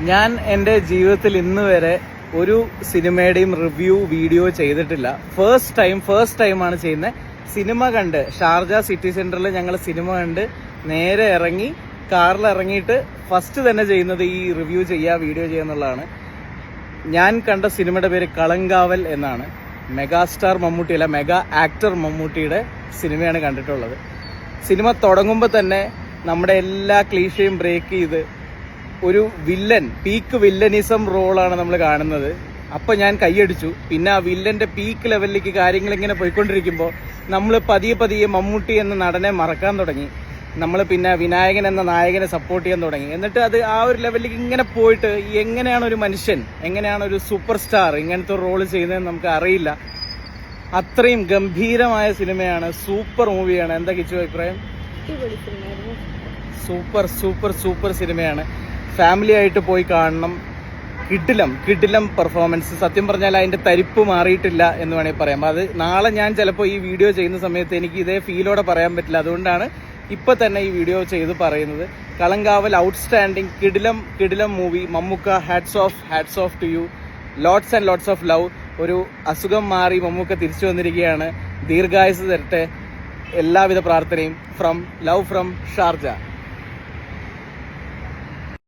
ഞാൻ എൻ്റെ ജീവിതത്തിൽ ഇന്ന് വരെ ഒരു സിനിമയുടെയും റിവ്യൂ വീഡിയോ ചെയ്തിട്ടില്ല. ഫസ്റ്റ് ടൈമാണ് ചെയ്യുന്നത്. സിനിമ കണ്ട് ഷാർജ സിറ്റി സെന്ററിൽ ഞങ്ങൾ സിനിമ കണ്ട് നേരെ ഇറങ്ങി കാറിൽ ഇറങ്ങിയിട്ട് ഫസ്റ്റ് തന്നെ ചെയ്യുന്നത് ഈ റിവ്യൂ വീഡിയോ ചെയ്യാന്നുള്ളതാണ്. ഞാൻ കണ്ട സിനിമയുടെ പേര് കളങ്കാവൽ എന്നാണ്. മെഗാസ്റ്റാർ മമ്മൂട്ടി അല്ല, മെഗാ ആക്ടർ മമ്മൂട്ടിയുടെ സിനിമയാണ് കണ്ടിട്ടുള്ളത്. സിനിമ തുടങ്ങുമ്പോൾ തന്നെ നമ്മുടെ എല്ലാ ക്ലീഷയും ബ്രേക്ക് ചെയ്ത് ഒരു പീക്ക് വില്ലനിസം റോളാണ് നമ്മൾ കാണുന്നത്. അപ്പം ഞാൻ കൈയടിച്ചു. പിന്നെ ആ വില്ലന്റെ പീക്ക് ലെവലിലേക്ക് കാര്യങ്ങൾ ഇങ്ങനെ പോയിക്കൊണ്ടിരിക്കുമ്പോൾ നമ്മൾ പതിയെ മമ്മൂട്ടി എന്ന നടനെ മറക്കാൻ തുടങ്ങി. നമ്മൾ പിന്നെ വിനായകൻ എന്ന നായകനെ സപ്പോർട്ട് ചെയ്യാൻ തുടങ്ങി. എന്നിട്ട് അത് ആ ഒരു ലെവലിലേക്ക് ഇങ്ങനെ പോയിട്ട് എങ്ങനെയാണ് ഒരു മനുഷ്യൻ, എങ്ങനെയാണ് ഒരു സൂപ്പർ സ്റ്റാർ ഇങ്ങനത്തെ റോള് ചെയ്യുന്നതെന്ന് നമുക്ക് അറിയില്ല. അത്രയും ഗംഭീരമായ സിനിമയാണ്, സൂപ്പർ മൂവിയാണ്. എന്താ കിച്ചു അഭിപ്രായം? സൂപ്പർ സിനിമയാണ്. ഫാമിലി ആയിട്ട് പോയി കാണണം. കിടിലം പെർഫോമൻസ്. സത്യം പറഞ്ഞാൽ അതിന്റെ തരിപ്പ് മാറിയിട്ടില്ല എന്ന് വേണമെങ്കിൽ പറയാം. അത് നാളെ ഞാൻ ചിലപ്പോൾ ഈ വീഡിയോ ചെയ്യുന്ന സമയത്ത് എനിക്ക് ഇതേ ഫീലോടെ പറയാൻ പറ്റില്ല. അതുകൊണ്ടാണ് ഇപ്പൊ തന്നെ ഈ വീഡിയോ ചെയ്ത് പറയുന്നത്. കളങ്കാവൽ ഔട്ട്സ്റ്റാൻഡിങ് കിടിലം movie. Mammukka hats off to you. Lots and lots of love. ഒരു അസുഖം മാറി മമ്മൂക്ക തിരിച്ചു വന്നിരിക്കുകയാണ്. ദീർഘായുസ് തരട്ടെ. എല്ലാവിധ പ്രാർത്ഥനയും. Love from Sharjah.